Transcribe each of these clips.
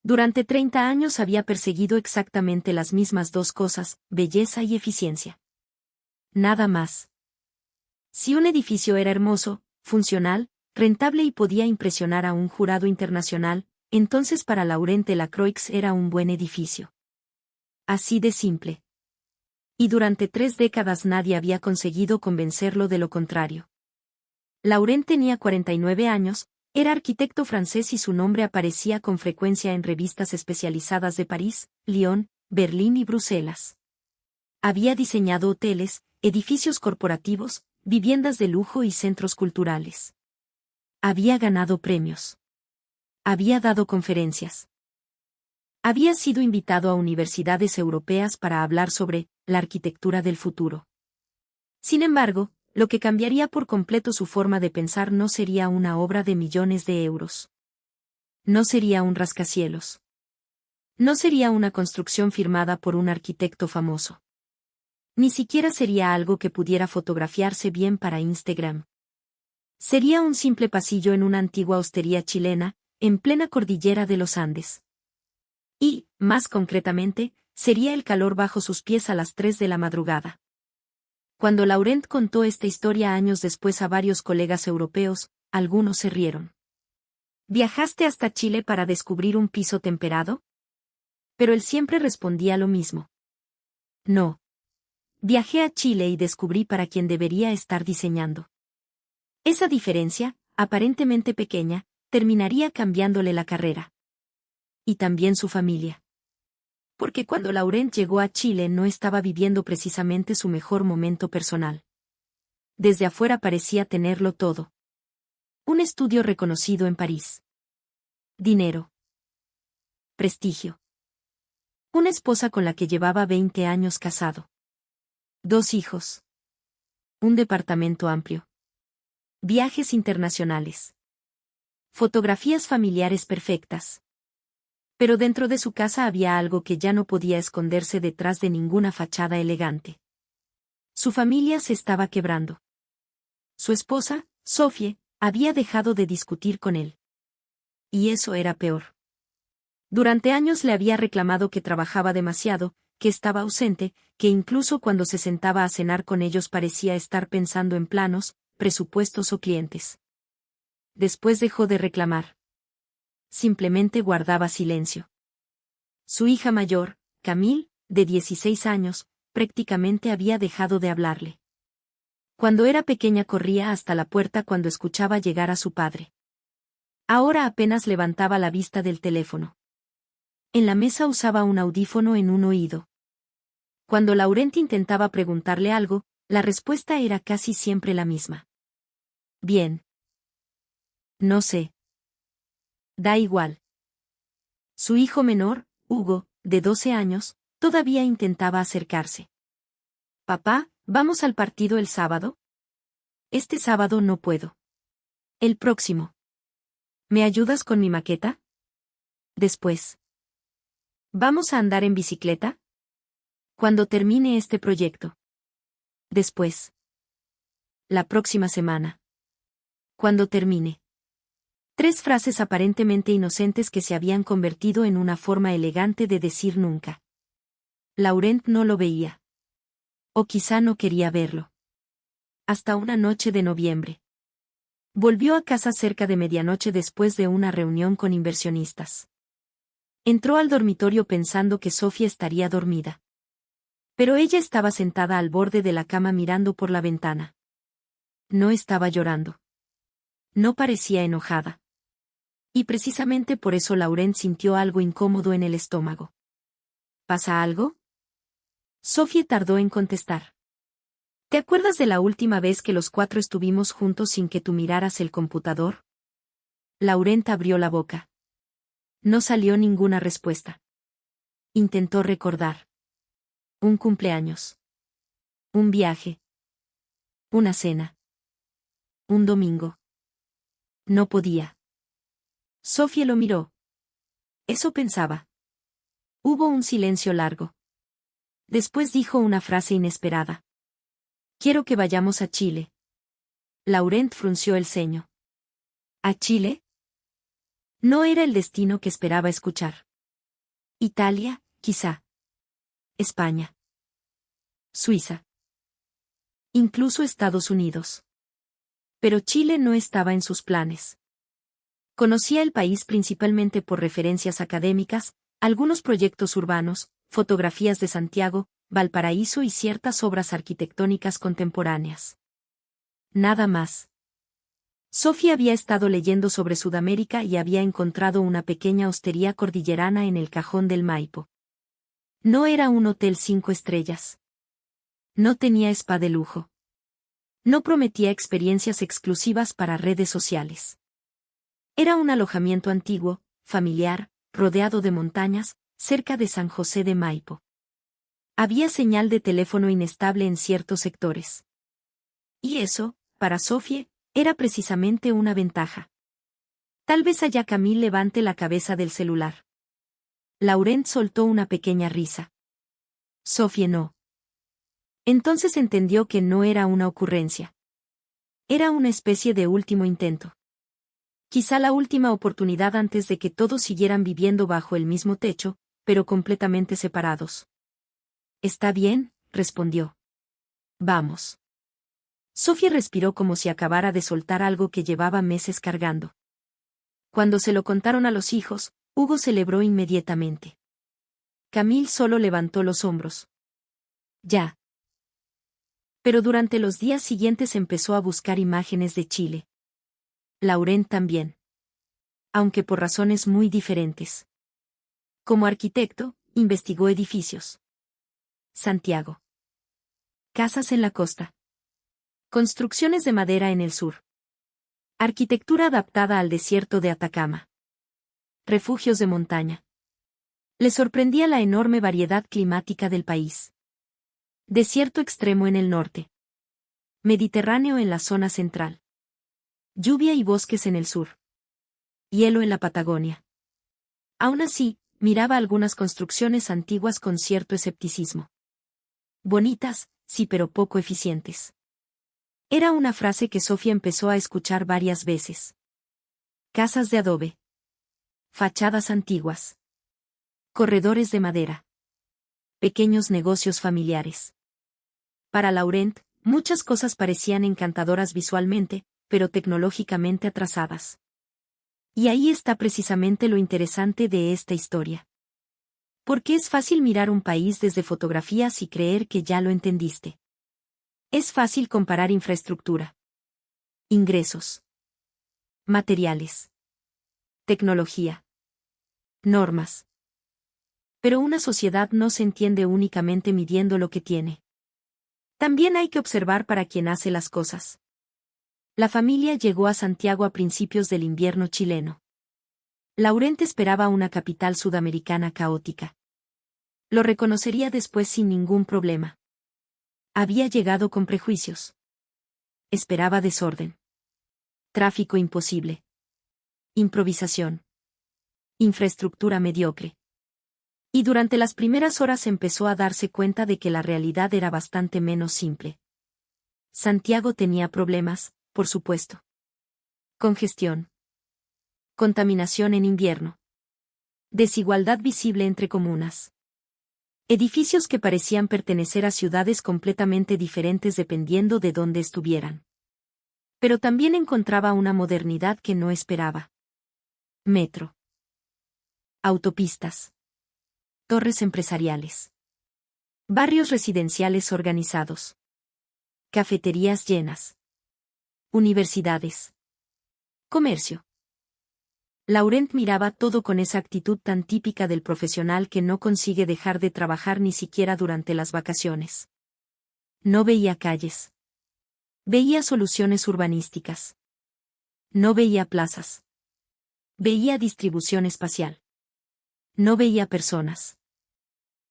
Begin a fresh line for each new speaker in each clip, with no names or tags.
Durante 30 años había perseguido exactamente las mismas dos cosas, belleza y eficiencia. Nada más. Si un edificio era hermoso, funcional, rentable y podía impresionar a un jurado internacional, entonces para Laurent Delacroix era un buen edificio. Así de simple. Y durante 3 décadas nadie había conseguido convencerlo de lo contrario. Laurent tenía 49 años, era arquitecto francés y su nombre aparecía con frecuencia en revistas especializadas de París, Lyon, Berlín y Bruselas. Había diseñado hoteles, edificios corporativos, viviendas de lujo y centros culturales. Había ganado premios. Había dado conferencias. Había sido invitado a universidades europeas para hablar sobre la arquitectura del futuro. Sin embargo, lo que cambiaría por completo su forma de pensar no sería una obra de millones de euros. No sería un rascacielos. No sería una construcción firmada por un arquitecto famoso. Ni siquiera sería algo que pudiera fotografiarse bien para Instagram. Sería un simple pasillo en una antigua hostería chilena, en plena cordillera de los Andes. Y, más concretamente, sería el calor bajo sus pies a las 3 de la madrugada. Cuando Laurent contó esta historia años después a varios colegas europeos, algunos se rieron. ¿Viajaste hasta Chile para descubrir un piso temperado? Pero él siempre respondía lo mismo. No. Viajé a Chile y descubrí para quien debería estar diseñando. Esa diferencia, aparentemente pequeña, terminaría cambiándole la carrera. Y también su familia. Porque cuando Laurent llegó a Chile no estaba viviendo precisamente su mejor momento personal. Desde afuera parecía tenerlo todo. Un estudio reconocido en París. Dinero. Prestigio. Una esposa con la que llevaba 20 años casado. 2 hijos. Un departamento amplio. Viajes internacionales. Fotografías familiares perfectas. Pero dentro de su casa había algo que ya no podía esconderse detrás de ninguna fachada elegante. Su familia se estaba quebrando. Su esposa, Sophie, había dejado de discutir con él. Y eso era peor. Durante años le había reclamado que trabajaba demasiado, que estaba ausente, que incluso cuando se sentaba a cenar con ellos parecía estar pensando en planos, presupuestos o clientes. Después dejó de reclamar. Simplemente guardaba silencio. Su hija mayor, Camille, de 16 años, prácticamente había dejado de hablarle. Cuando era pequeña corría hasta la puerta cuando escuchaba llegar a su padre. Ahora apenas levantaba la vista del teléfono. En la mesa usaba un audífono en un oído. Cuando Laurent intentaba preguntarle algo, la respuesta era casi siempre la misma. Bien. No sé. Da igual. Su hijo menor, Hugo, de 12 años, todavía intentaba acercarse. Papá, ¿vamos al partido el sábado? Este sábado no puedo. El próximo. ¿Me ayudas con mi maqueta? Después. ¿Vamos a andar en bicicleta? Cuando termine este proyecto. Después. La próxima semana. Cuando termine. 3 frases aparentemente inocentes que se habían convertido en una forma elegante de decir nunca. Laurent no lo veía. O quizá no quería verlo. Hasta una noche de noviembre. Volvió a casa cerca de medianoche después de una reunión con inversionistas. Entró al dormitorio pensando que Sophie estaría dormida. Pero ella estaba sentada al borde de la cama mirando por la ventana. No estaba llorando. No parecía enojada. Y precisamente por eso Laurent sintió algo incómodo en el estómago. ¿Pasa algo? Sophie tardó en contestar. ¿Te acuerdas de la última vez que los 4 estuvimos juntos sin que tú miraras el computador? Laurent abrió la boca. No salió ninguna respuesta. Intentó recordar. Un cumpleaños. Un viaje. Una cena. Un domingo. No podía. Sophie lo miró. Eso pensaba. Hubo un silencio largo. Después dijo una frase inesperada. Quiero que vayamos a Chile. Laurent frunció el ceño. ¿A Chile? No era el destino que esperaba escuchar. Italia, quizá. España. Suiza. Incluso Estados Unidos. Pero Chile no estaba en sus planes. Conocía el país principalmente por referencias académicas, algunos proyectos urbanos, fotografías de Santiago, Valparaíso y ciertas obras arquitectónicas contemporáneas. Nada más. Sofía había estado leyendo sobre Sudamérica y había encontrado una pequeña hostería cordillerana en el cajón del Maipo. No era un hotel 5 estrellas. No tenía spa de lujo. No prometía experiencias exclusivas para redes sociales. Era un alojamiento antiguo, familiar, rodeado de montañas, cerca de San José de Maipo. Había señal de teléfono inestable en ciertos sectores. Y eso, para Sofía, era precisamente una ventaja. Tal vez allá Camille levante la cabeza del celular. Laurent soltó una pequeña risa. Sofía no. Entonces entendió que no era una ocurrencia. Era una especie de último intento. Quizá la última oportunidad antes de que todos siguieran viviendo bajo el mismo techo, pero completamente separados. Está bien, respondió. Vamos. Sofía respiró como si acabara de soltar algo que llevaba meses cargando. Cuando se lo contaron a los hijos, Hugo celebró inmediatamente. Camille solo levantó los hombros. Ya. Pero durante los días siguientes empezó a buscar imágenes de Chile. Laurent también. Aunque por razones muy diferentes. Como arquitecto, investigó edificios. Santiago. Casas en la costa. Construcciones de madera en el sur. Arquitectura adaptada al desierto de Atacama. Refugios de montaña. Le sorprendía la enorme variedad climática del país. Desierto extremo en el norte. Mediterráneo en la zona central. Lluvia y bosques en el sur. Hielo en la Patagonia. Aún así, miraba algunas construcciones antiguas con cierto escepticismo. Bonitas, sí, pero poco eficientes. Era una frase que Sofía empezó a escuchar varias veces. Casas de adobe. Fachadas antiguas. Corredores de madera. Pequeños negocios familiares. Para Laurent, muchas cosas parecían encantadoras visualmente, pero tecnológicamente atrasadas. Y ahí está precisamente lo interesante de esta historia. Porque es fácil mirar un país desde fotografías y creer que ya lo entendiste. Es fácil comparar infraestructura. Ingresos. Materiales. Tecnología. Normas. Pero una sociedad no se entiende únicamente midiendo lo que tiene. También hay que observar para quién hace las cosas. La familia llegó a Santiago a principios del invierno chileno. Laurent esperaba una capital sudamericana caótica. Lo reconocería después sin ningún problema. Había llegado con prejuicios. Esperaba desorden. Tráfico imposible. Improvisación. Infraestructura mediocre. Y durante las primeras horas empezó a darse cuenta de que la realidad era bastante menos simple. Santiago tenía problemas, por supuesto. Congestión. Contaminación en invierno. Desigualdad visible entre comunas. Edificios que parecían pertenecer a ciudades completamente diferentes dependiendo de dónde estuvieran. Pero también encontraba una modernidad que no esperaba. Metro. Autopistas. Torres empresariales. Barrios residenciales organizados. Cafeterías llenas. Universidades. Comercio. Laurent miraba todo con esa actitud tan típica del profesional que no consigue dejar de trabajar ni siquiera durante las vacaciones. No veía calles. Veía soluciones urbanísticas. No veía plazas. Veía distribución espacial. No veía personas.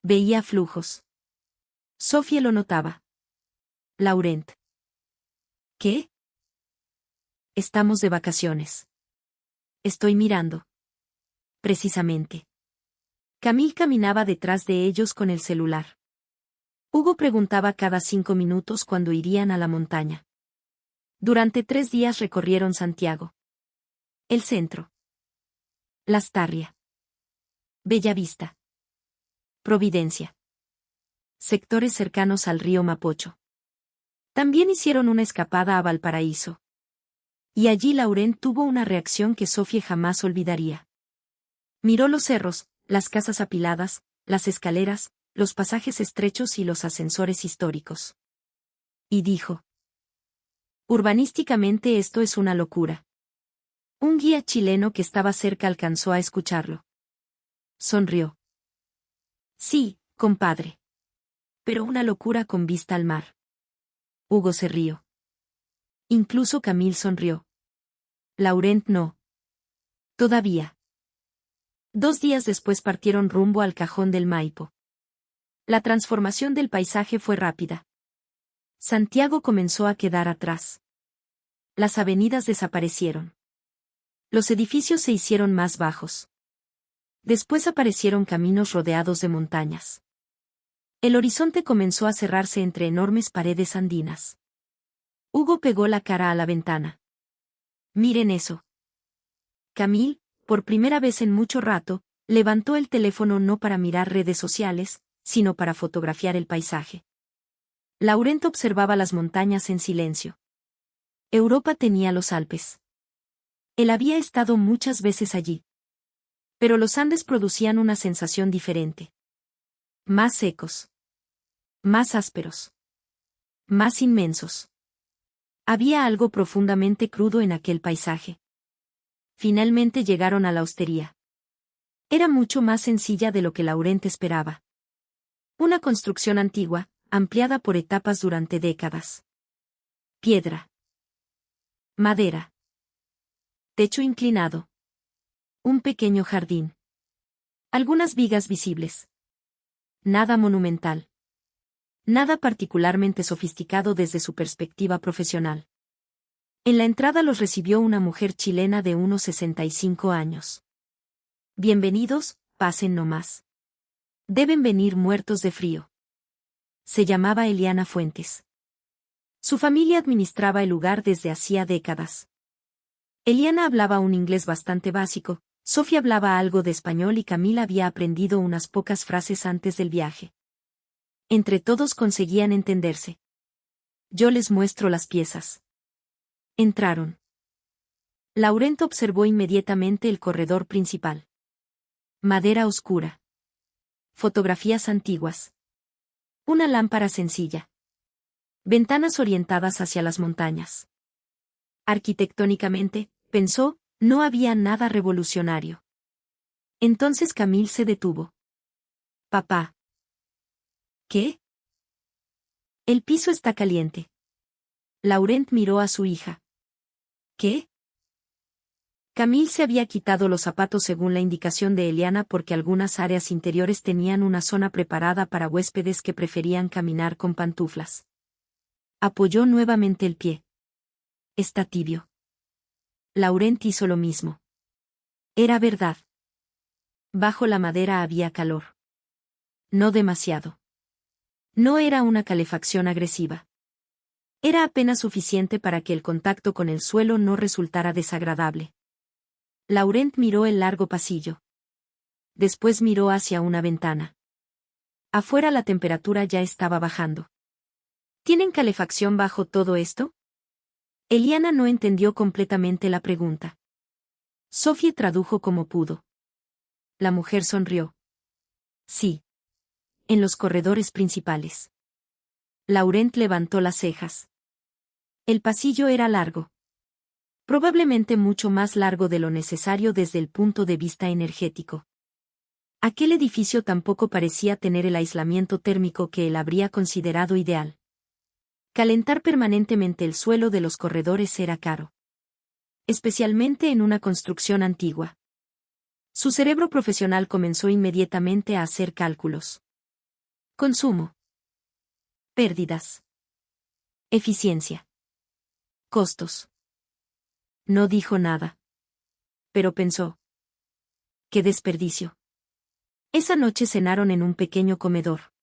Veía flujos. Sofía lo notaba. Laurent. ¿Qué? Estamos de vacaciones. Estoy mirando. Precisamente. Camille caminaba detrás de ellos con el celular. Hugo preguntaba cada 5 minutos cuándo irían a la montaña. Durante 3 días recorrieron Santiago. El centro. Lastarria. Bellavista. Providencia. Sectores cercanos al río Mapocho. También hicieron una escapada a Valparaíso. Y allí Laurent tuvo una reacción que Sophie jamás olvidaría. Miró los cerros, las casas apiladas, las escaleras, los pasajes estrechos y los ascensores históricos. Y dijo: urbanísticamente esto es una locura. Un guía chileno que estaba cerca alcanzó a escucharlo. Sonrió. Sí, compadre. Pero una locura con vista al mar. Hugo se rió. Incluso Camille sonrió. Laurent no. Todavía. 2 días después partieron rumbo al Cajón del Maipo. La transformación del paisaje fue rápida. Santiago comenzó a quedar atrás. Las avenidas desaparecieron. Los edificios se hicieron más bajos. Después aparecieron caminos rodeados de montañas. El horizonte comenzó a cerrarse entre enormes paredes andinas. Hugo pegó la cara a la ventana. Miren eso. Camille, por primera vez en mucho rato, levantó el teléfono no para mirar redes sociales, sino para fotografiar el paisaje. Laurent observaba las montañas en silencio. Europa tenía los Alpes. Él había estado muchas veces allí. Pero los Andes producían una sensación diferente. Más secos. Más ásperos. Más inmensos. Había algo profundamente crudo en aquel paisaje. Finalmente llegaron a la hostería. Era mucho más sencilla de lo que Laurent esperaba. Una construcción antigua, ampliada por etapas durante décadas. Piedra. Madera. Techo inclinado. Un pequeño jardín. Algunas vigas visibles. Nada monumental. Nada particularmente sofisticado desde su perspectiva profesional. En la entrada los recibió una mujer chilena de unos 65 años. Bienvenidos, pasen nomás. Deben venir muertos de frío. Se llamaba Eliana Fuentes. Su familia administraba el lugar desde hacía décadas. Eliana hablaba un inglés bastante básico, Sofía hablaba algo de español y Camila había aprendido unas pocas frases antes del viaje. Entre todos conseguían entenderse. Yo les muestro las piezas. Entraron. Laurent observó inmediatamente el corredor principal. Madera oscura. Fotografías antiguas. Una lámpara sencilla. Ventanas orientadas hacia las montañas. Arquitectónicamente, pensó, no había nada revolucionario. Entonces Camille se detuvo. Papá. ¿Qué? El piso está caliente. Laurent miró a su hija. ¿Qué? Camille se había quitado los zapatos según la indicación de Eliana porque algunas áreas interiores tenían una zona preparada para huéspedes que preferían caminar con pantuflas. Apoyó nuevamente el pie. Está tibio. Laurent hizo lo mismo. Era verdad. Bajo la madera había calor. No demasiado. No era una calefacción agresiva. Era apenas suficiente para que el contacto con el suelo no resultara desagradable. Laurent miró el largo pasillo. Después miró hacia una ventana. Afuera la temperatura ya estaba bajando. ¿Tienen calefacción bajo todo esto? Eliana no entendió completamente la pregunta. Sophie tradujo como pudo. La mujer sonrió. Sí. En los corredores principales. Laurent levantó las cejas. El pasillo era largo. Probablemente mucho más largo de lo necesario desde el punto de vista energético. Aquel edificio tampoco parecía tener el aislamiento térmico que él habría considerado ideal. Calentar permanentemente el suelo de los corredores era caro. Especialmente en una construcción antigua. Su cerebro profesional comenzó inmediatamente a hacer cálculos. Consumo. Pérdidas. Eficiencia. Costos. No dijo nada. Pero pensó. ¡Qué desperdicio! Esa noche cenaron en un pequeño comedor.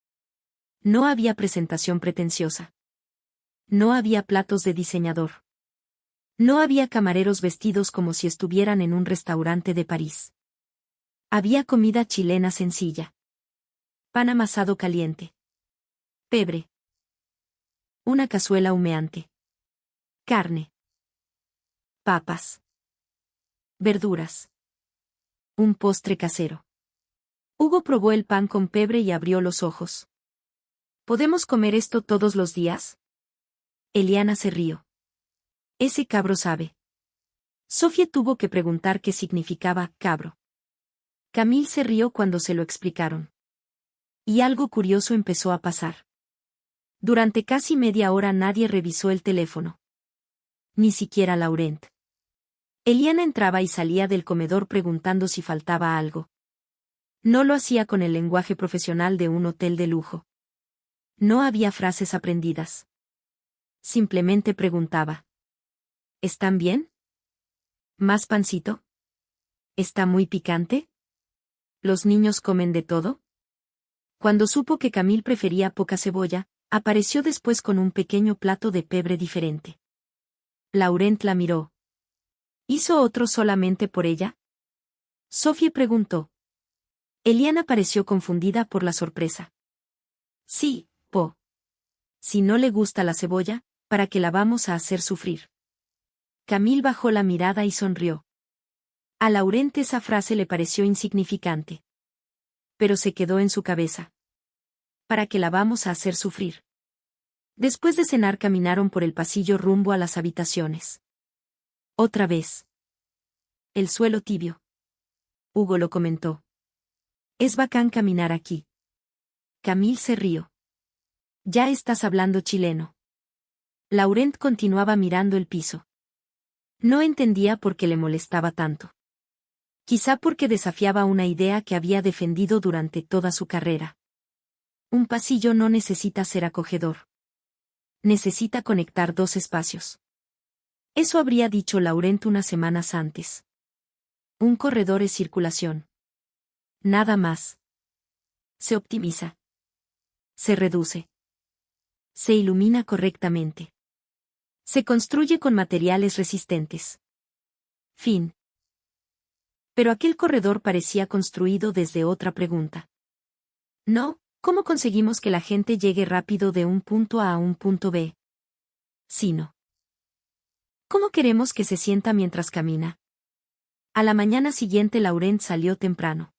No había presentación pretenciosa. No había platos de diseñador. No había camareros vestidos como si estuvieran en un restaurante de París. Había comida chilena sencilla. Pan amasado caliente. Pebre. Una cazuela humeante. Carne. Papas. Verduras. Un postre casero. Hugo probó el pan con pebre y abrió los ojos. ¿Podemos comer esto todos los días? Eliana se rió. Ese cabro sabe. Sofía tuvo que preguntar qué significaba cabro. Camille se rió cuando se lo explicaron. Y algo curioso empezó a pasar. Durante casi media hora nadie revisó el teléfono. Ni siquiera Laurent. Eliana entraba y salía del comedor preguntando si faltaba algo. No lo hacía con el lenguaje profesional de un hotel de lujo. No había frases aprendidas. Simplemente preguntaba. ¿Están bien? ¿Más pancito? ¿Está muy picante? ¿Los niños comen de todo? Cuando supo que Camille prefería poca cebolla, apareció después con un pequeño plato de pebre diferente. Laurent la miró. ¿Hizo otro solamente por ella? Sophie preguntó. Eliana pareció confundida por la sorpresa. Sí, Po. Si no le gusta la cebolla, ¿para qué la vamos a hacer sufrir? Camille bajó la mirada y sonrió. A Laurent esa frase le pareció insignificante. Pero se quedó en su cabeza. ¿Para qué la vamos a hacer sufrir? Después de cenar caminaron por el pasillo rumbo a las habitaciones. Otra vez. El suelo tibio. Hugo lo comentó. Es bacán caminar aquí. Camille se rió. Ya estás hablando chileno. Laurent continuaba mirando el piso. No entendía por qué le molestaba tanto. Quizá porque desafiaba una idea que había defendido durante toda su carrera. Un pasillo no necesita ser acogedor. Necesita conectar dos espacios. Eso habría dicho Laurent unas semanas antes. Un corredor es circulación. Nada más. Se optimiza. Se reduce. Se ilumina correctamente. Se construye con materiales resistentes. Fin. Pero aquel corredor parecía construido desde otra pregunta. No, ¿cómo conseguimos que la gente llegue rápido de un punto A a un punto B? Sino. ¿Cómo queremos que se sienta mientras camina? A la mañana siguiente Laurent salió temprano.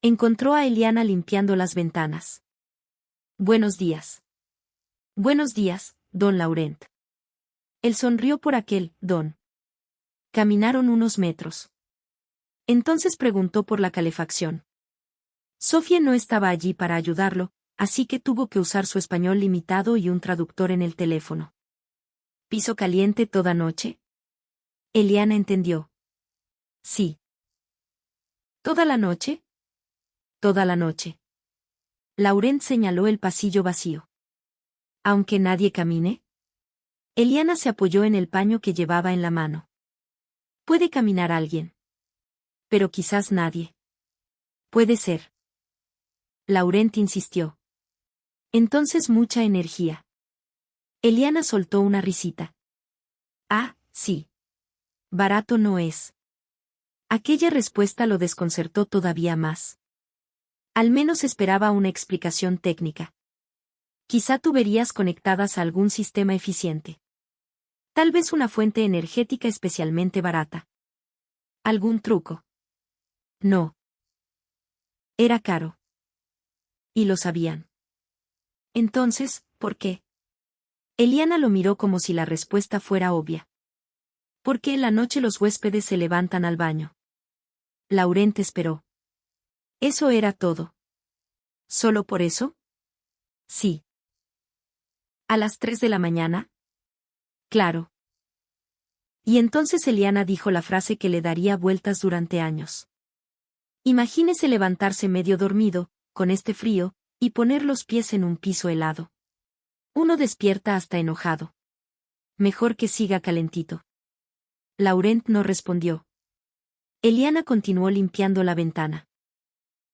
Encontró a Eliana limpiando las ventanas. Buenos días. Buenos días, don Laurent. Él sonrió por aquel don. Caminaron unos metros. Entonces preguntó por la calefacción. Sofía no estaba allí para ayudarlo, así que tuvo que usar su español limitado y un traductor en el teléfono. ¿Piso caliente toda noche? Eliana entendió. Sí. ¿Toda la noche? Toda la noche. Laurent señaló el pasillo vacío. ¿Aunque nadie camine? Eliana se apoyó en el paño que llevaba en la mano. Puede caminar alguien. Pero quizás nadie. Puede ser. Laurent insistió. Entonces mucha energía. Eliana soltó una risita. Ah, sí. Barato no es. Aquella respuesta lo desconcertó todavía más. Al menos esperaba una explicación técnica. Quizá tuberías conectadas a algún sistema eficiente. Tal vez una fuente energética especialmente barata. ¿Algún truco? No. Era caro. Y lo sabían. Entonces, ¿por qué? Eliana lo miró como si la respuesta fuera obvia. Porque en la noche los huéspedes se levantan al baño. Laurent esperó. ¿Eso era todo? ¿Solo por eso? Sí. ¿A las 3 de la mañana? Claro. Y entonces Eliana dijo la frase que le daría vueltas durante años. Imagínese levantarse medio dormido, con este frío, y poner los pies en un piso helado. Uno despierta hasta enojado. Mejor que siga calentito. Laurent no respondió. Eliana continuó limpiando la ventana.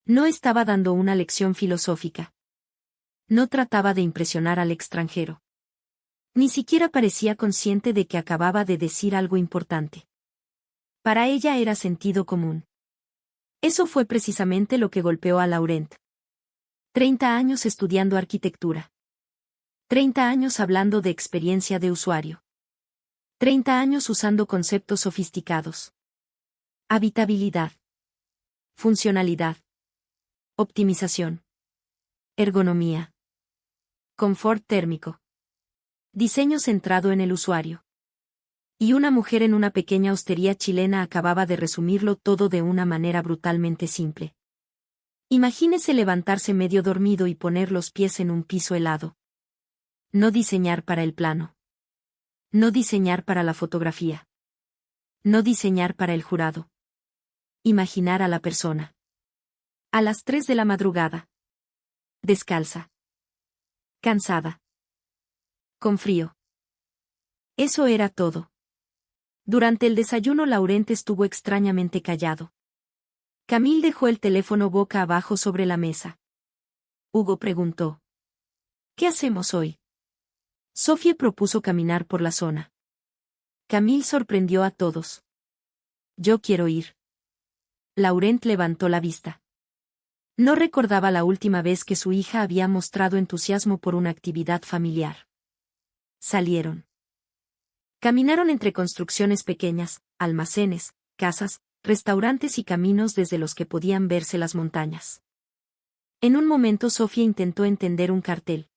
No estaba dando una lección filosófica. No trataba de impresionar al extranjero. Ni siquiera parecía consciente de que acababa de decir algo importante. Para ella era sentido común. Eso fue precisamente lo que golpeó a Laurent. 30 años estudiando arquitectura. 30 años hablando de experiencia de usuario. 30 años usando conceptos sofisticados. Habitabilidad. Funcionalidad. Optimización. Ergonomía. Confort térmico. Diseño centrado en el usuario. Y una mujer en una pequeña hostería chilena acababa de resumirlo todo de una manera brutalmente simple. Imagínese levantarse medio dormido y poner los pies en un piso helado. No diseñar para el plano. No diseñar para la fotografía. No diseñar para el jurado. Imaginar a la persona. A las 3 de la madrugada. Descalza. Cansada. Con frío. Eso era todo. Durante el desayuno Laurent estuvo extrañamente callado. Camille dejó el teléfono boca abajo sobre la mesa. Hugo preguntó. ¿Qué hacemos hoy? Sophie propuso caminar por la zona. Camille sorprendió a todos. Yo quiero ir. Laurent levantó la vista. No recordaba la última vez que su hija había mostrado entusiasmo por una actividad familiar. Salieron. Caminaron entre construcciones pequeñas, almacenes, casas, restaurantes y caminos desde los que podían verse las montañas. En un momento Sofía intentó entender un cartel.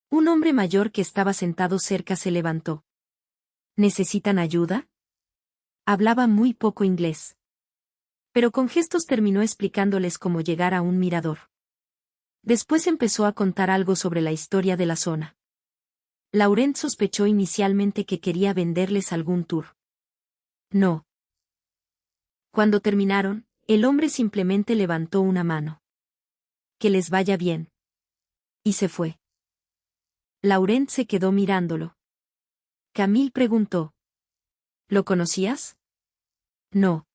Un hombre mayor que estaba sentado cerca se levantó. ¿Necesitan ayuda? Hablaba muy poco inglés. Pero con gestos terminó explicándoles cómo llegar a un mirador. Después empezó a contar algo sobre la historia de la zona. Laurent sospechó inicialmente que quería venderles algún tour. No. Cuando terminaron, el hombre simplemente levantó una mano. Que les vaya bien. Y se fue. Laurent se quedó mirándolo. Camille preguntó. ¿Lo conocías? No.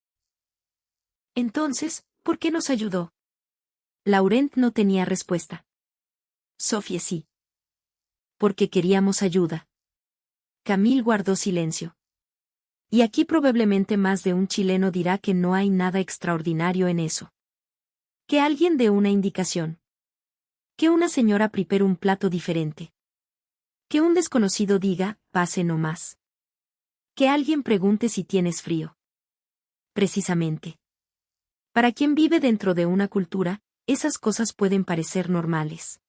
Entonces, ¿por qué nos ayudó? Laurent no tenía respuesta. Sophie sí. Porque queríamos ayuda. Camille guardó silencio. Y aquí probablemente más de un chileno dirá que no hay nada extraordinario en eso. Que alguien dé una indicación. Que una señora prepare un plato diferente. Que un desconocido diga, pase no más. Que alguien pregunte si tienes frío. Precisamente. Para quien vive dentro de una cultura, esas cosas pueden parecer normales.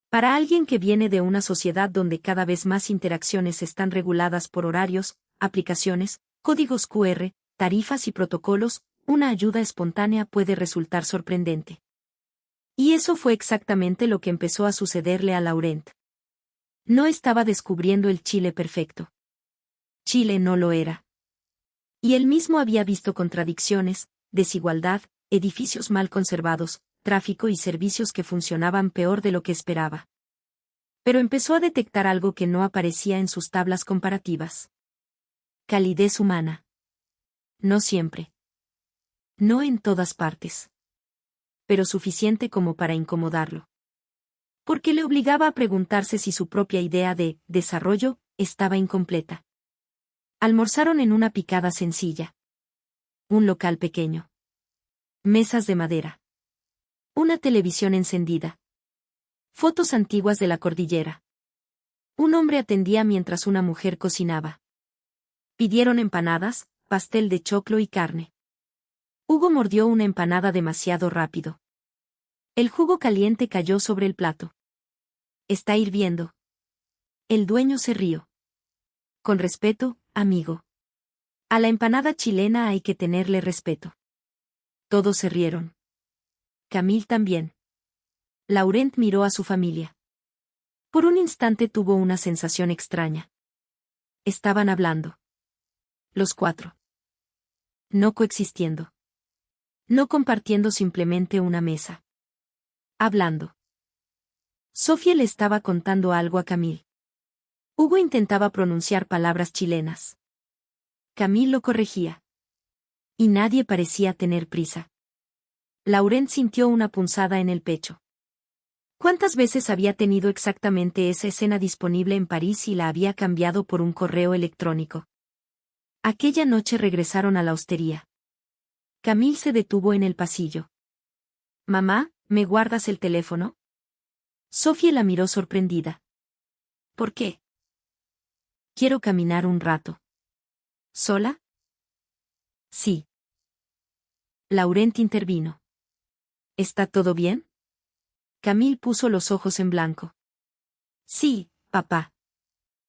Para alguien que viene de una sociedad donde cada vez más interacciones están reguladas por horarios, aplicaciones, códigos QR, tarifas y protocolos, una ayuda espontánea puede resultar sorprendente. Y eso fue exactamente lo que empezó a sucederle a Laurent. No estaba descubriendo el Chile perfecto. Chile no lo era. Y él mismo había visto contradicciones, desigualdad, edificios mal conservados, tráfico y servicios que funcionaban peor de lo que esperaba. Pero empezó a detectar algo que no aparecía en sus tablas comparativas. Calidez humana. No siempre. No en todas partes. Pero suficiente como para incomodarlo. Porque le obligaba a preguntarse si su propia idea de desarrollo estaba incompleta. Almorzaron en una picada sencilla. Un local pequeño. Mesas de madera. Una televisión encendida. Fotos antiguas de la cordillera. Un hombre atendía mientras una mujer cocinaba. Pidieron empanadas, pastel de choclo y carne. Hugo mordió una empanada demasiado rápido. El jugo caliente cayó sobre el plato. Está hirviendo. El dueño se rió. Con respeto, amigo. A la empanada chilena hay que tenerle respeto. Todos se rieron. Camille también. Laurent miró a su familia. Por un instante tuvo una sensación extraña. Estaban hablando. Los cuatro. No coexistiendo. No compartiendo simplemente una mesa. Hablando. Sofía le estaba contando algo a Camille. Hugo intentaba pronunciar palabras chilenas. Camille lo corregía. Y nadie parecía tener prisa. Laurent sintió una punzada en el pecho. ¿Cuántas veces había tenido exactamente esa escena disponible en París y la había cambiado por un correo electrónico? Aquella noche regresaron a la hostería. Camille se detuvo en el pasillo. Mamá, ¿Me guardas el teléfono? Sophie la miró sorprendida. ¿Por qué? Quiero caminar un rato. ¿Sola? Sí. Laurent intervino. ¿Está todo bien? Camille puso los ojos en blanco. Sí, papá.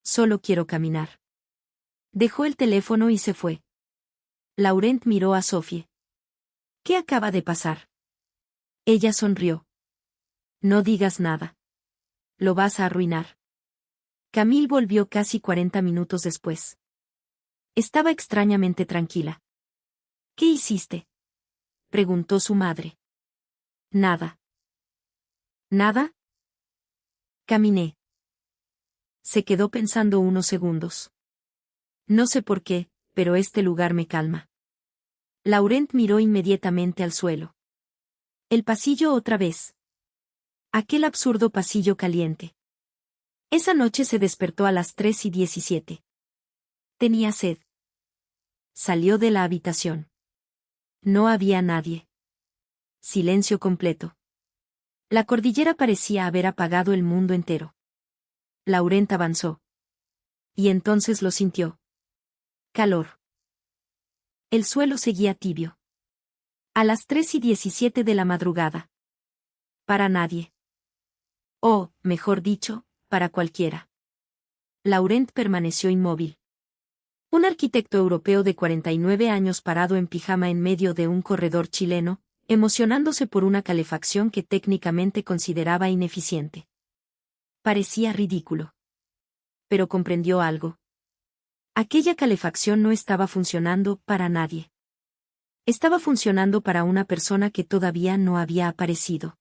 Solo quiero caminar. Dejó el teléfono y se fue. Laurent miró a Sophie. ¿Qué acaba de pasar? Ella sonrió. No digas nada. Lo vas a arruinar. Camille volvió casi 40 minutos después. Estaba extrañamente tranquila. ¿Qué hiciste? Preguntó su madre. Nada. ¿Nada? Caminé. Se quedó pensando unos segundos. No sé por qué, pero este lugar me calma. Laurent miró inmediatamente al suelo. El pasillo otra vez. Aquel absurdo pasillo caliente. Esa noche se despertó a las 3:17. Tenía sed. Salió de la habitación. No había nadie. Silencio completo. La cordillera parecía haber apagado el mundo entero. Laurent avanzó. Y entonces lo sintió. Calor. El suelo seguía tibio. A las 3:17 de la madrugada. Para nadie. O, mejor dicho, para cualquiera. Laurent permaneció inmóvil. Un arquitecto europeo de 49 años parado en pijama en medio de un corredor chileno, emocionándose por una calefacción que técnicamente consideraba ineficiente. Parecía ridículo. Pero comprendió algo. Aquella calefacción no estaba funcionando para nadie. Estaba funcionando para una persona que todavía no había aparecido.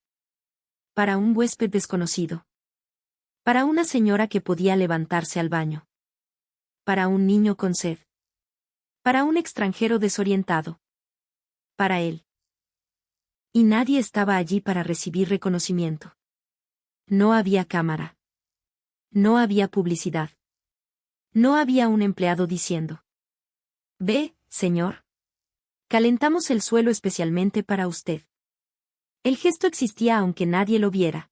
Para un huésped desconocido. Para una señora que podía levantarse al baño. Para un niño con sed. Para un extranjero desorientado. Para él. Y nadie estaba allí para recibir reconocimiento. No había cámara. No había publicidad. No había un empleado diciendo: «Ve, señor. Calentamos el suelo especialmente para usted». El gesto existía aunque nadie lo viera.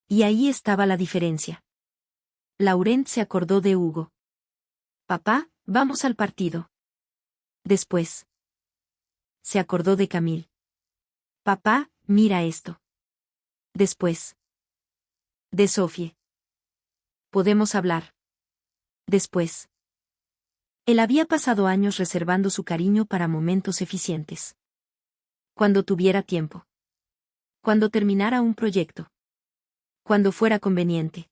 Y ahí estaba la diferencia. Laurent se acordó de Hugo. «Papá, vamos al partido». Después. Se acordó de Camille. «Papá, mira esto». Después. De Sophie. «Podemos hablar». Después. Él había pasado años reservando su cariño para momentos eficientes. Cuando tuviera tiempo. Cuando terminara un proyecto. Cuando fuera conveniente.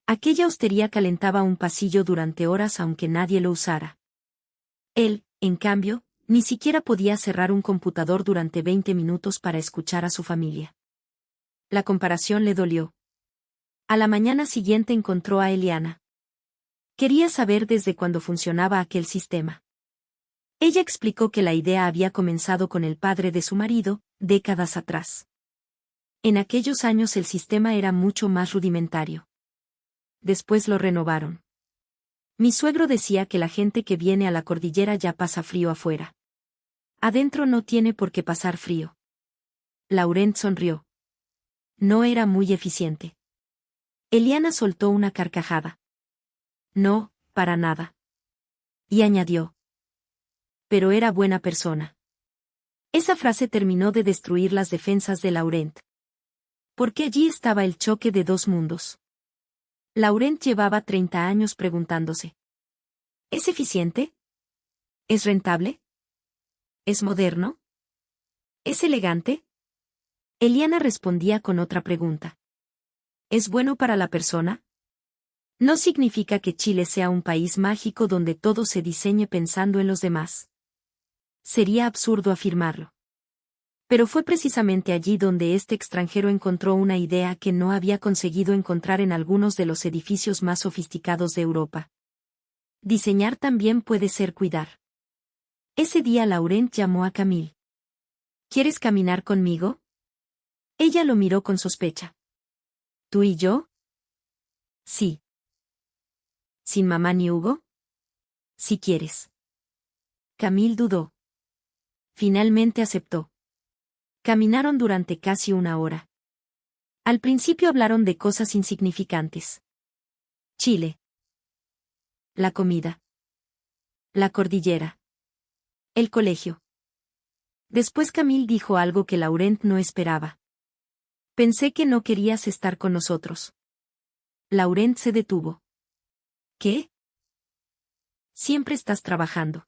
Aquella hostería calentaba un pasillo durante horas aunque nadie lo usara. Él, en cambio, ni siquiera podía cerrar un computador durante 20 minutos para escuchar a su familia. La comparación le dolió. A la mañana siguiente encontró a Eliana. Quería saber desde cuándo funcionaba aquel sistema. Ella explicó que la idea había comenzado con el padre de su marido, décadas atrás. En aquellos años el sistema era mucho más rudimentario. Después lo renovaron. Mi suegro decía que la gente que viene a la cordillera ya pasa frío afuera. Adentro no tiene por qué pasar frío. Laurent sonrió. No era muy eficiente. Eliana soltó una carcajada. No, para nada. Y añadió: pero era buena persona. Esa frase terminó de destruir las defensas de Laurent. Porque allí estaba el choque de dos mundos. Laurent llevaba 30 años preguntándose: ¿es eficiente? ¿Es rentable? ¿Es moderno? ¿Es elegante? Eliana respondía con otra pregunta. ¿Es bueno para la persona? No significa que Chile sea un país mágico donde todo se diseñe pensando en los demás. Sería absurdo afirmarlo. Pero fue precisamente allí donde este extranjero encontró una idea que no había conseguido encontrar en algunos de los edificios más sofisticados de Europa. Diseñar también puede ser cuidar. Ese día Laurent llamó a Camille. ¿Quieres caminar conmigo? Ella lo miró con sospecha. ¿Tú y yo? Sí. ¿Sin mamá ni Hugo? Si quieres. Camille dudó. Finalmente aceptó. Caminaron durante casi una hora. Al principio hablaron de cosas insignificantes. Chile. La comida. La cordillera. El colegio. Después Camille dijo algo que Laurent no esperaba. Pensé que no querías estar con nosotros. Laurent se detuvo. ¿Qué? Siempre estás trabajando.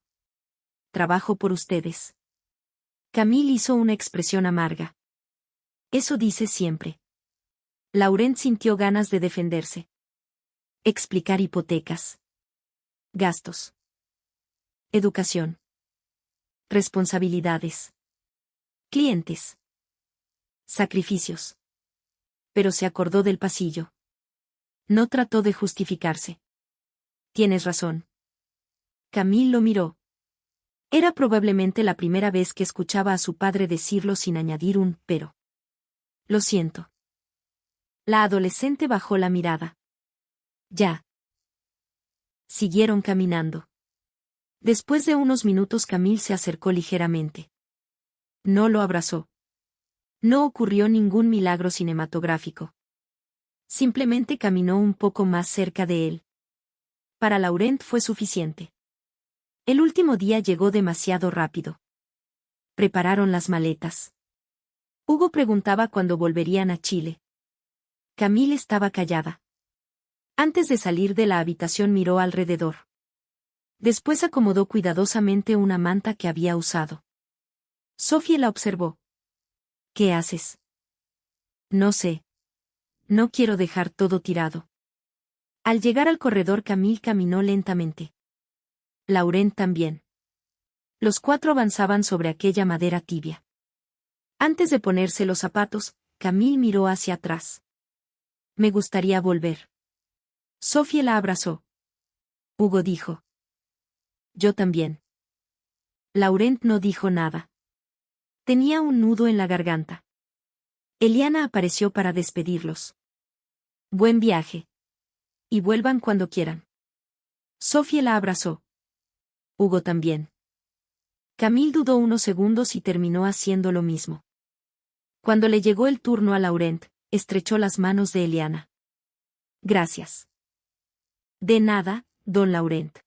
Trabajo por ustedes. Camille hizo una expresión amarga. Eso dices siempre. Laurent sintió ganas de defenderse. Explicar hipotecas. Gastos. Educación. Responsabilidades. Clientes. Sacrificios. Pero se acordó del pasillo. No trató de justificarse. Tienes razón. Camille lo miró. Era probablemente la primera vez que escuchaba a su padre decirlo sin añadir un pero. Lo siento. La adolescente bajó la mirada. Ya. Siguieron caminando. Después de unos minutos Camille se acercó ligeramente. No lo abrazó. No ocurrió ningún milagro cinematográfico. Simplemente caminó un poco más cerca de él. Para Laurent fue suficiente. El último día llegó demasiado rápido. Prepararon las maletas. Hugo preguntaba cuándo volverían a Chile. Camille estaba callada. Antes de salir de la habitación miró alrededor. Después acomodó cuidadosamente una manta que había usado. Sophie la observó. ¿Qué haces? No sé. No quiero dejar todo tirado. Al llegar al corredor Camille caminó lentamente. Laurent también. Los cuatro avanzaban sobre aquella madera tibia. Antes de ponerse los zapatos, Camille miró hacia atrás. Me gustaría volver. Sophie la abrazó. Hugo dijo. Yo también. Laurent no dijo nada. Tenía un nudo en la garganta. Eliana apareció para despedirlos. Buen viaje. Y vuelvan cuando quieran. Sophie la abrazó. Hugo también. Camille dudó unos segundos y terminó haciendo lo mismo. Cuando le llegó el turno a Laurent, estrechó las manos de Eliana. Gracias. De nada, don Laurent.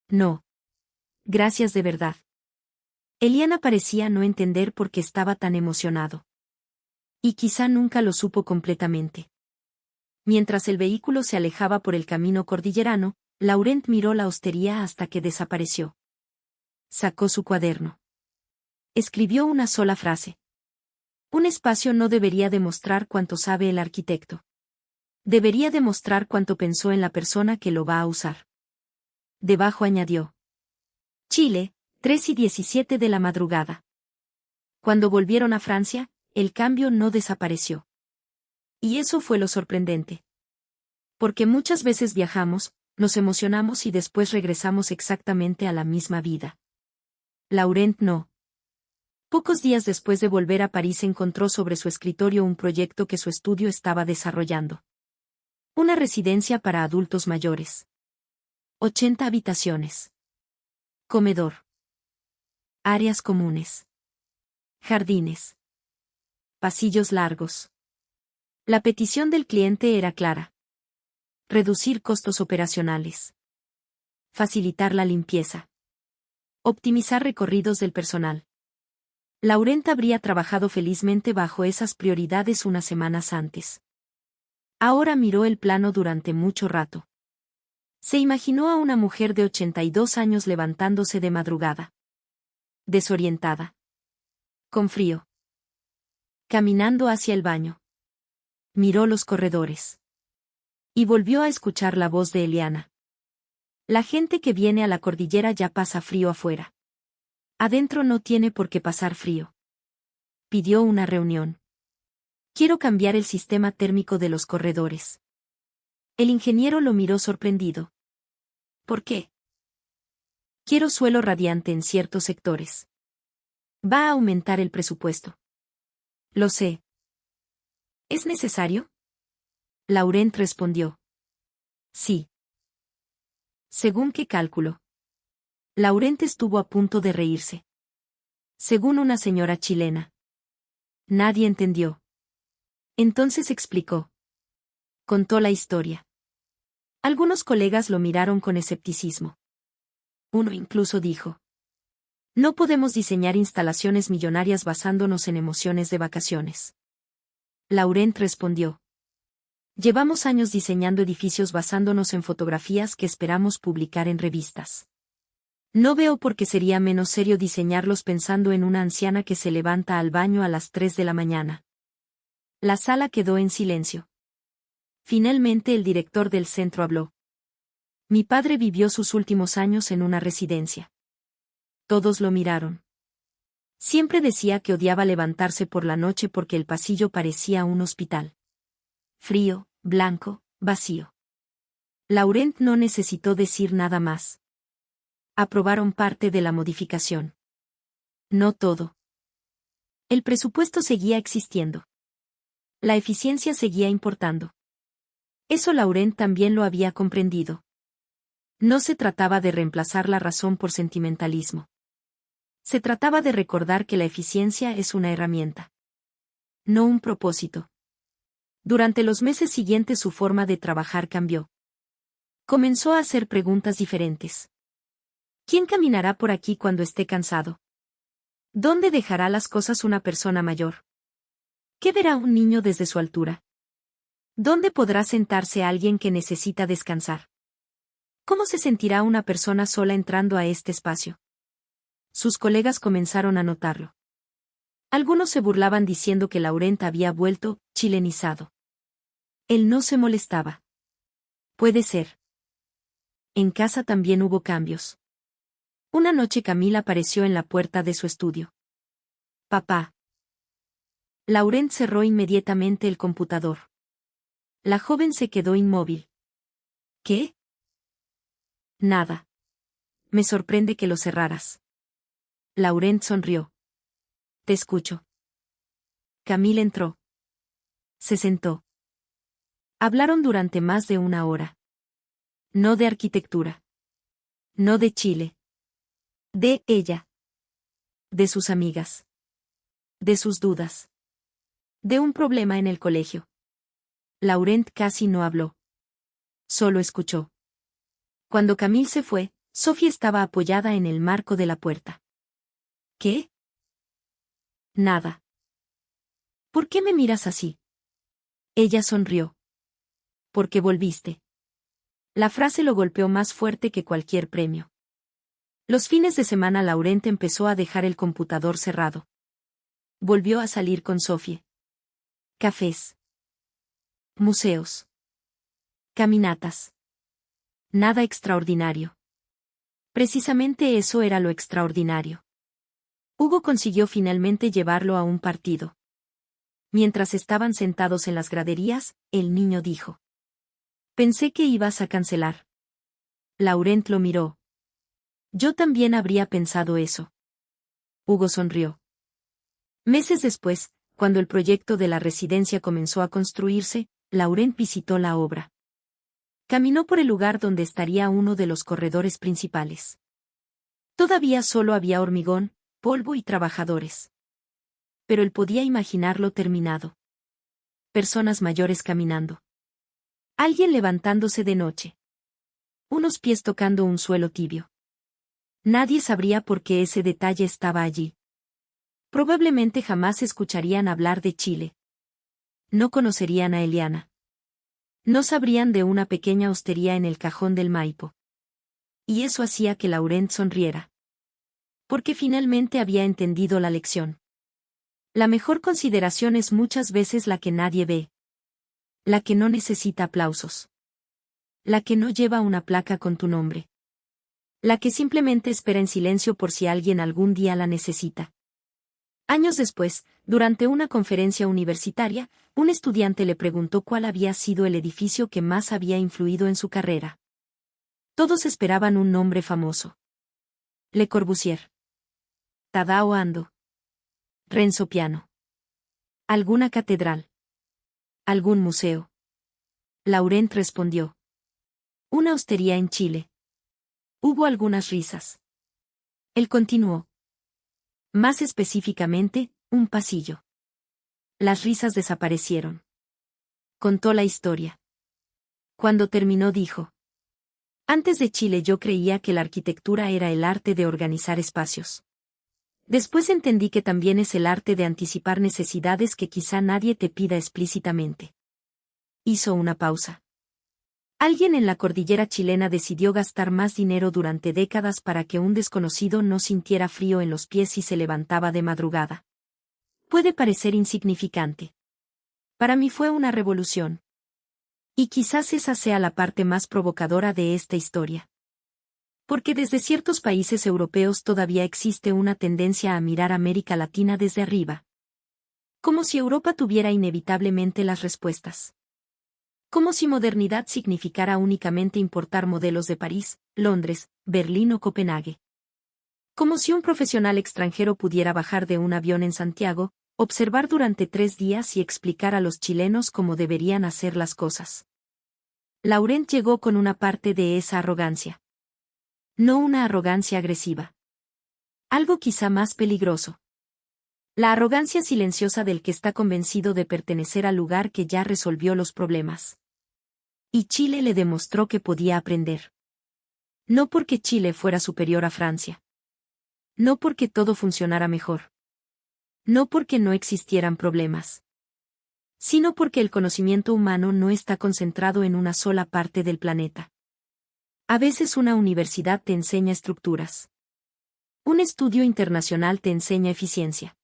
No. Gracias de verdad. Eliana parecía no entender por qué estaba tan emocionado. Y quizá nunca lo supo completamente. Mientras el vehículo se alejaba por el camino cordillerano, Laurent miró la hostería hasta que desapareció. Sacó su cuaderno. Escribió una sola frase. Un espacio no debería demostrar cuánto sabe el arquitecto. Debería demostrar cuánto pensó en la persona que lo va a usar. Debajo añadió. Chile, 3:17 de la madrugada. Cuando volvieron a Francia, el cambio no desapareció. Y eso fue lo sorprendente. Porque muchas veces viajamos, nos emocionamos y después regresamos exactamente a la misma vida. Laurent no. Pocos días después de volver a París encontró sobre su escritorio un proyecto que su estudio estaba desarrollando. Una residencia para adultos mayores. 80 habitaciones. Comedor. Áreas comunes. Jardines. Pasillos largos. La petición del cliente era clara. Reducir costos operacionales. Facilitar la limpieza. Optimizar recorridos del personal. Laurent habría trabajado felizmente bajo esas prioridades unas semanas antes. Ahora miró el plano durante mucho rato. Se imaginó a una mujer de 82 años levantándose de madrugada. Desorientada. Con frío. Caminando hacia el baño. Miró los corredores. Y volvió a escuchar la voz de Eliana. La gente que viene a la cordillera ya pasa frío afuera. Adentro no tiene por qué pasar frío. Pidió una reunión. Quiero cambiar el sistema térmico de los corredores. El ingeniero lo miró sorprendido. ¿Por qué? Quiero suelo radiante en ciertos sectores. Va a aumentar el presupuesto. Lo sé. ¿Es necesario? Laurent respondió. Sí. ¿Según qué cálculo? Laurent estuvo a punto de reírse. Según una señora chilena. Nadie entendió. Entonces explicó. Contó la historia. Algunos colegas lo miraron con escepticismo. Uno incluso dijo: no podemos diseñar instalaciones millonarias basándonos en emociones de vacaciones. Laurent respondió: llevamos años diseñando edificios basándonos en fotografías que esperamos publicar en revistas. No veo por qué sería menos serio diseñarlos pensando en una anciana que se levanta al baño a las 3 de la mañana. La sala quedó en silencio. Finalmente el director del centro habló. Mi padre vivió sus últimos años en una residencia. Todos lo miraron. Siempre decía que odiaba levantarse por la noche porque el pasillo parecía un hospital. Frío, blanco, vacío. Laurent no necesitó decir nada más. Aprobaron parte de la modificación. No todo. El presupuesto seguía existiendo. La eficiencia seguía importando. Eso Laurent también lo había comprendido. No se trataba de reemplazar la razón por sentimentalismo. Se trataba de recordar que la eficiencia es una herramienta. No un propósito. Durante los meses siguientes su forma de trabajar cambió. Comenzó a hacer preguntas diferentes. ¿Quién caminará por aquí cuando esté cansado? ¿Dónde dejará las cosas una persona mayor? ¿Qué verá un niño desde su altura? ¿Dónde podrá sentarse alguien que necesita descansar? ¿Cómo se sentirá una persona sola entrando a este espacio? Sus colegas comenzaron a notarlo. Algunos se burlaban diciendo que Laurent había vuelto chilenizado. Él no se molestaba. Puede ser. En casa también hubo cambios. Una noche Camila apareció en la puerta de su estudio. Papá. Laurent cerró inmediatamente el computador. La joven se quedó inmóvil. ¿Qué? Nada. Me sorprende que lo cerraras. Laurent sonrió. Te escucho. Camila entró. Se sentó. Hablaron durante más de una hora. No de arquitectura. No de Chile. De ella. De sus amigas. De sus dudas. De un problema en el colegio. Laurent casi no habló. Solo escuchó. Cuando Camille se fue, Sophie estaba apoyada en el marco de la puerta. ¿Qué? Nada. ¿Por qué me miras así? Ella sonrió. Porque volviste. La frase lo golpeó más fuerte que cualquier premio. Los fines de semana Laurent empezó a dejar el computador cerrado. Volvió a salir con Sophie. Cafés. Museos. Caminatas. Nada extraordinario. Precisamente eso era lo extraordinario. Hugo consiguió finalmente llevarlo a un partido. Mientras estaban sentados en las graderías, el niño dijo: pensé que ibas a cancelar. Laurent lo miró. Yo también habría pensado eso. Hugo sonrió. Meses después, cuando el proyecto de la residencia comenzó a construirse, Laurent visitó la obra. Caminó por el lugar donde estaría uno de los corredores principales. Todavía solo había hormigón, polvo y trabajadores. Pero él podía imaginarlo terminado. Personas mayores caminando. Alguien levantándose de noche. Unos pies tocando un suelo tibio. Nadie sabría por qué ese detalle estaba allí. Probablemente jamás escucharían hablar de Chile. No conocerían a Eliana. No sabrían de una pequeña hostería en el cajón del Maipo. Y eso hacía que Laurent sonriera. Porque finalmente había entendido la lección. La mejor consideración es muchas veces la que nadie ve. La que no necesita aplausos. La que no lleva una placa con tu nombre. La que simplemente espera en silencio por si alguien algún día la necesita. Años después, durante una conferencia universitaria, un estudiante le preguntó cuál había sido el edificio que más había influido en su carrera. Todos esperaban un nombre famoso. Le Corbusier. Tadao Ando. Renzo Piano. ¿Alguna catedral? ¿Algún museo? Laurent respondió. Una hostería en Chile. Hubo algunas risas. Él continuó. Más específicamente, un pasillo. Las risas desaparecieron. Contó la historia. Cuando terminó dijo: antes de Chile yo creía que la arquitectura era el arte de organizar espacios. Después entendí que también es el arte de anticipar necesidades que quizá nadie te pida explícitamente. Hizo una pausa. Alguien en la cordillera chilena decidió gastar más dinero durante décadas para que un desconocido no sintiera frío en los pies si se levantaba de madrugada. Puede parecer insignificante. Para mí fue una revolución. Y quizás esa sea la parte más provocadora de esta historia. Porque desde ciertos países europeos todavía existe una tendencia a mirar América Latina desde arriba. Como si Europa tuviera inevitablemente las respuestas. Como si modernidad significara únicamente importar modelos de París, Londres, Berlín o Copenhague. Como si un profesional extranjero pudiera bajar de un avión en Santiago, observar durante 3 días y explicar a los chilenos cómo deberían hacer las cosas. Laurent llegó con una parte de esa arrogancia. No una arrogancia agresiva. Algo quizá más peligroso. La arrogancia silenciosa del que está convencido de pertenecer al lugar que ya resolvió los problemas. Y Chile le demostró que podía aprender. No porque Chile fuera superior a Francia. No porque todo funcionara mejor. No porque no existieran problemas. Sino porque el conocimiento humano no está concentrado en una sola parte del planeta. A veces una universidad te enseña estructuras. Un estudio internacional te enseña eficiencia.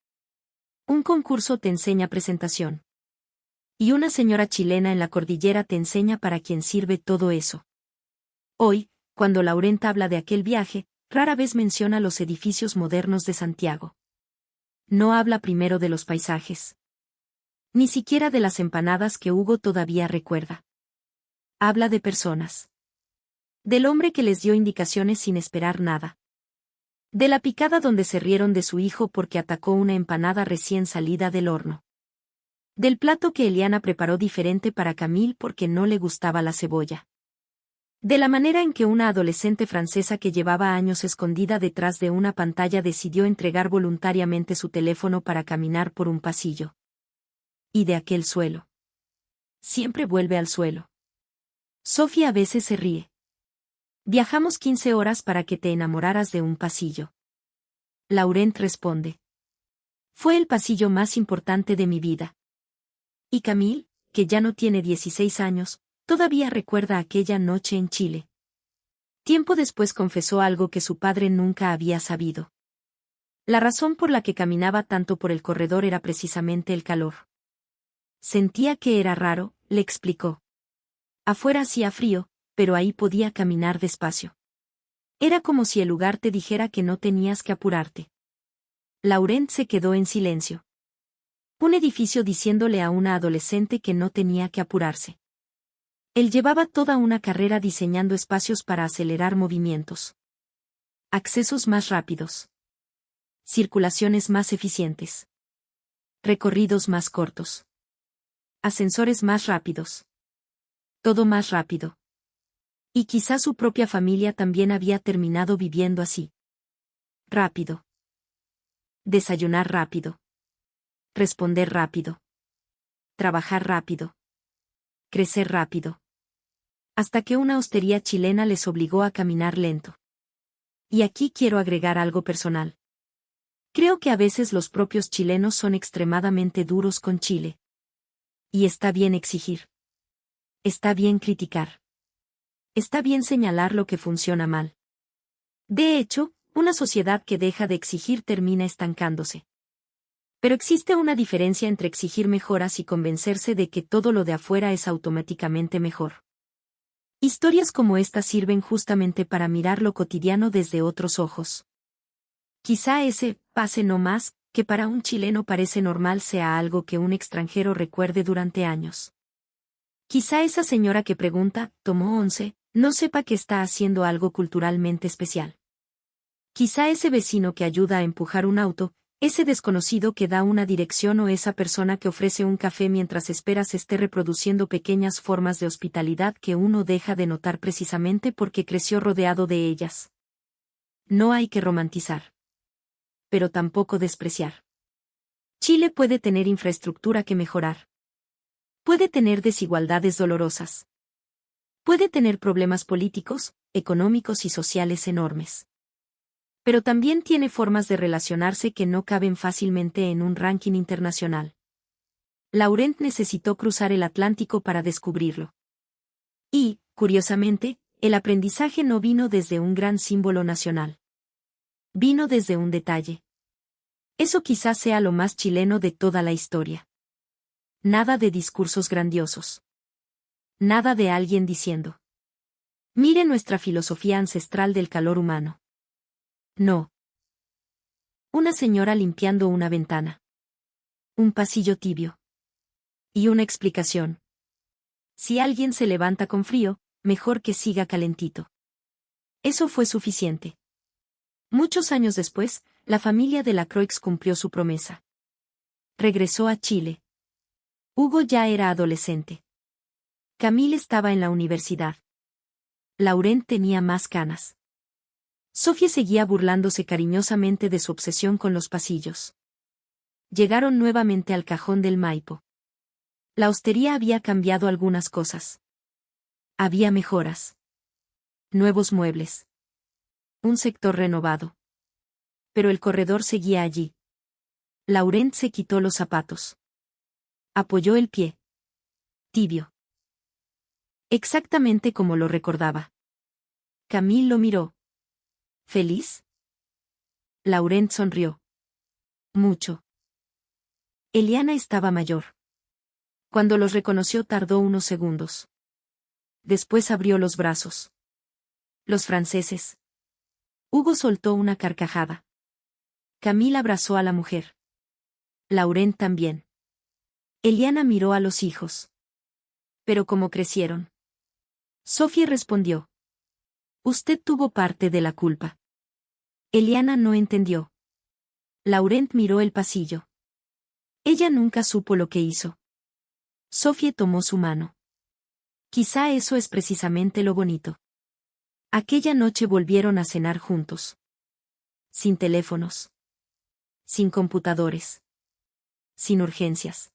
Un concurso te enseña presentación. Y una señora chilena en la cordillera te enseña para quién sirve todo eso. Hoy, cuando Laurent habla de aquel viaje, rara vez menciona los edificios modernos de Santiago. No habla primero de los paisajes. Ni siquiera de las empanadas que Hugo todavía recuerda. Habla de personas. Del hombre que les dio indicaciones sin esperar nada. De la picada donde se rieron de su hijo porque atacó una empanada recién salida del horno. Del plato que Eliana preparó diferente para Camille porque no le gustaba la cebolla. De la manera en que una adolescente francesa que llevaba años escondida detrás de una pantalla decidió entregar voluntariamente su teléfono para caminar por un pasillo. Y de aquel suelo. Siempre vuelve al suelo. Sofía a veces se ríe. Viajamos 15 horas para que te enamoraras de un pasillo. Laurent responde. Fue el pasillo más importante de mi vida. Y Camille, que ya no tiene 16 años, todavía recuerda aquella noche en Chile. Tiempo después confesó algo que su padre nunca había sabido. La razón por la que caminaba tanto por el corredor era precisamente el calor. Sentía que era raro, le explicó. Afuera hacía frío, pero ahí podía caminar despacio. Era como si el lugar te dijera que no tenías que apurarte. Laurent se quedó en silencio. Un edificio diciéndole a una adolescente que no tenía que apurarse. Él llevaba toda una carrera diseñando espacios para acelerar movimientos. Accesos más rápidos. Circulaciones más eficientes. Recorridos más cortos. Ascensores más rápidos. Todo más rápido. Y quizá su propia familia también había terminado viviendo así. Rápido. Desayunar rápido. Responder rápido. Trabajar rápido. Crecer rápido. Hasta que una hostería chilena les obligó a caminar lento. Y aquí quiero agregar algo personal. Creo que a veces los propios chilenos son extremadamente duros con Chile. Y está bien exigir. Está bien criticar. Está bien señalar lo que funciona mal. De hecho, una sociedad que deja de exigir termina estancándose. Pero existe una diferencia entre exigir mejoras y convencerse de que todo lo de afuera es automáticamente mejor. Historias como esta sirven justamente para mirar lo cotidiano desde otros ojos. Quizá ese pase no más, que para un chileno parece normal, sea algo que un extranjero recuerde durante años. Quizá esa señora que pregunta, ¿tomó 11?, no sepa que está haciendo algo culturalmente especial. Quizá ese vecino que ayuda a empujar un auto, ese desconocido que da una dirección o esa persona que ofrece un café mientras esperas esté reproduciendo pequeñas formas de hospitalidad que uno deja de notar precisamente porque creció rodeado de ellas. No hay que romantizar. Pero tampoco despreciar. Chile puede tener infraestructura que mejorar. Puede tener desigualdades dolorosas. Puede tener problemas políticos, económicos y sociales enormes. Pero también tiene formas de relacionarse que no caben fácilmente en un ranking internacional. Laurent necesitó cruzar el Atlántico para descubrirlo. Y, curiosamente, el aprendizaje no vino desde un gran símbolo nacional. Vino desde un detalle. Eso quizás sea lo más chileno de toda la historia. Nada de discursos grandiosos. Nada de alguien diciendo: mire nuestra filosofía ancestral del calor humano. No. Una señora limpiando una ventana. Un pasillo tibio. Y una explicación. Si alguien se levanta con frío, mejor que siga calentito. Eso fue suficiente. Muchos años después, la familia de Lacroix cumplió su promesa. Regresó a Chile. Hugo ya era adolescente. Camille estaba en la universidad. Laurent tenía más canas. Sophie seguía burlándose cariñosamente de su obsesión con los pasillos. Llegaron nuevamente al cajón del Maipo. La hostería había cambiado algunas cosas. Había mejoras. Nuevos muebles. Un sector renovado. Pero el corredor seguía allí. Laurent se quitó los zapatos. Apoyó el pie. Tibio. Exactamente como lo recordaba. Camille lo miró. ¿Feliz? Laurent sonrió. Mucho. Eliana estaba mayor. Cuando los reconoció tardó unos segundos. Después abrió los brazos. Los franceses. Hugo soltó una carcajada. Camille abrazó a la mujer. Laurent también. Eliana miró a los hijos. Pero cómo crecieron. Sophie respondió. Usted tuvo parte de la culpa. Eliana no entendió. Laurent miró el pasillo. Ella nunca supo lo que hizo. Sophie tomó su mano. Quizá eso es precisamente lo bonito. Aquella noche volvieron a cenar juntos. Sin teléfonos. Sin computadores. Sin urgencias.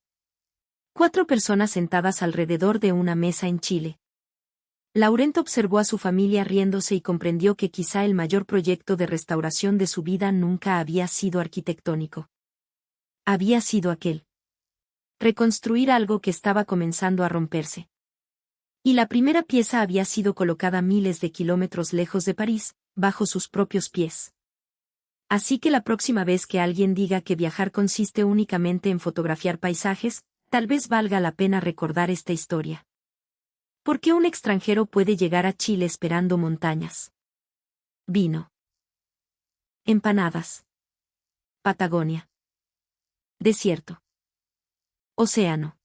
4 personas sentadas alrededor de una mesa en Chile. Laurent observó a su familia riéndose y comprendió que quizá el mayor proyecto de restauración de su vida nunca había sido arquitectónico. Había sido aquel. Reconstruir algo que estaba comenzando a romperse. Y la primera pieza había sido colocada miles de kilómetros lejos de París, bajo sus propios pies. Así que la próxima vez que alguien diga que viajar consiste únicamente en fotografiar paisajes, tal vez valga la pena recordar esta historia. ¿Por qué un extranjero puede llegar a Chile esperando montañas? Vino. Empanadas. Patagonia. Desierto. Océano.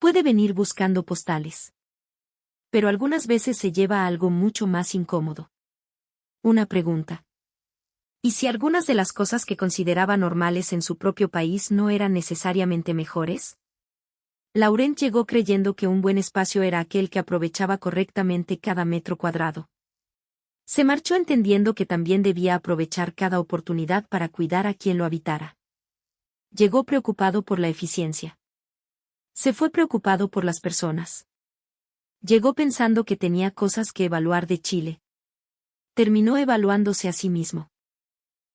Puede venir buscando postales. Pero algunas veces se lleva a algo mucho más incómodo. Una pregunta. ¿Y si algunas de las cosas que consideraba normales en su propio país no eran necesariamente mejores? Laurent llegó creyendo que un buen espacio era aquel que aprovechaba correctamente cada metro cuadrado. Se marchó entendiendo que también debía aprovechar cada oportunidad para cuidar a quien lo habitara. Llegó preocupado por la eficiencia. Se fue preocupado por las personas. Llegó pensando que tenía cosas que evaluar de Chile. Terminó evaluándose a sí mismo.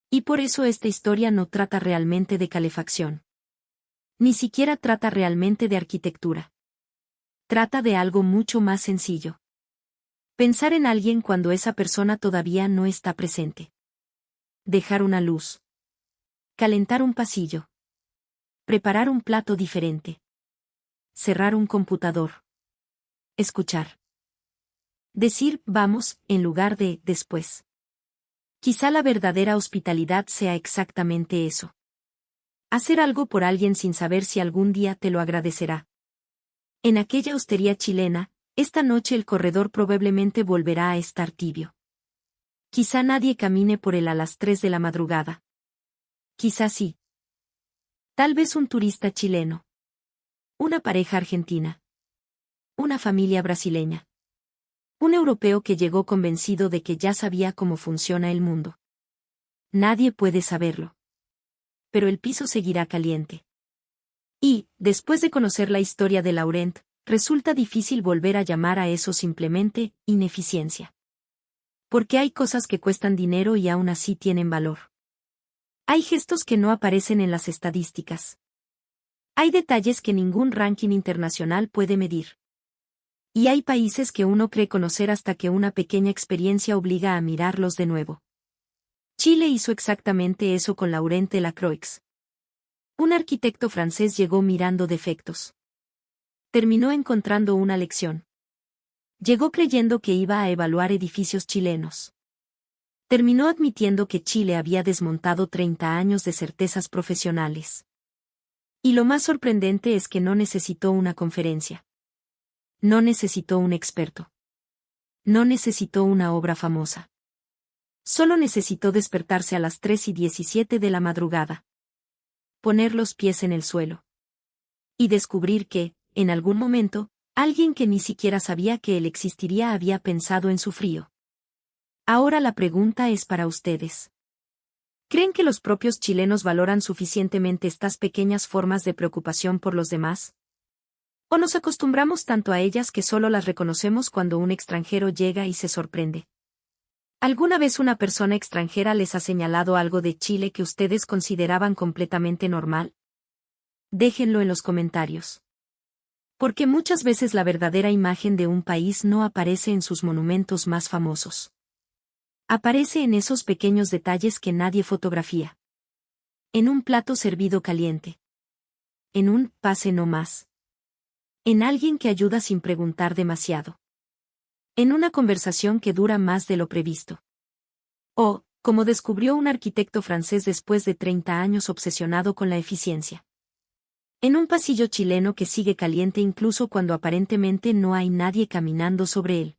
Y por eso esta historia no trata realmente de calefacción. Ni siquiera trata realmente de arquitectura. Trata de algo mucho más sencillo. Pensar en alguien cuando esa persona todavía no está presente. Dejar una luz. Calentar un pasillo. Preparar un plato diferente. Cerrar un computador. Escuchar. Decir vamos en lugar de después. Quizá la verdadera hospitalidad sea exactamente eso. Hacer algo por alguien sin saber si algún día te lo agradecerá. En aquella hostería chilena, esta noche el corredor probablemente volverá a estar tibio. Quizá nadie camine por él a las 3 de la madrugada. Quizá sí. Tal vez un turista chileno. Una pareja argentina. Una familia brasileña. Un europeo que llegó convencido de que ya sabía cómo funciona el mundo. Nadie puede saberlo. pero el piso seguirá caliente. Y, después de conocer la historia de Laurent, resulta difícil volver a llamar a eso simplemente ineficiencia. Porque hay cosas que cuestan dinero y aún así tienen valor. Hay gestos que no aparecen en las estadísticas. Hay detalles que ningún ranking internacional puede medir. Y hay países que uno cree conocer hasta que una pequeña experiencia obliga a mirarlos de nuevo. Chile hizo exactamente eso con Laurent Delacroix. Un arquitecto francés llegó mirando defectos. Terminó encontrando una lección. Llegó creyendo que iba a evaluar edificios chilenos. Terminó admitiendo que Chile había desmontado 30 años de certezas profesionales. Y lo más sorprendente es que no necesitó una conferencia. No necesitó un experto. No necesitó una obra famosa. Solo necesitó despertarse a las 3:17 de la madrugada. Poner los pies en el suelo. Y descubrir que, en algún momento, alguien que ni siquiera sabía que él existiría había pensado en su frío. Ahora la pregunta es para ustedes. ¿Creen que los propios chilenos valoran suficientemente estas pequeñas formas de preocupación por los demás? ¿O nos acostumbramos tanto a ellas que solo las reconocemos cuando un extranjero llega y se sorprende? ¿Alguna vez una persona extranjera les ha señalado algo de Chile que ustedes consideraban completamente normal? Déjenlo en los comentarios. Porque muchas veces la verdadera imagen de un país no aparece en sus monumentos más famosos. Aparece en esos pequeños detalles que nadie fotografía. En un plato servido caliente. En un pase no más. En alguien que ayuda sin preguntar demasiado. En una conversación que dura más de lo previsto. O, como descubrió un arquitecto francés después de 30 años obsesionado con la eficiencia. En un pasillo chileno que sigue caliente incluso cuando aparentemente no hay nadie caminando sobre él.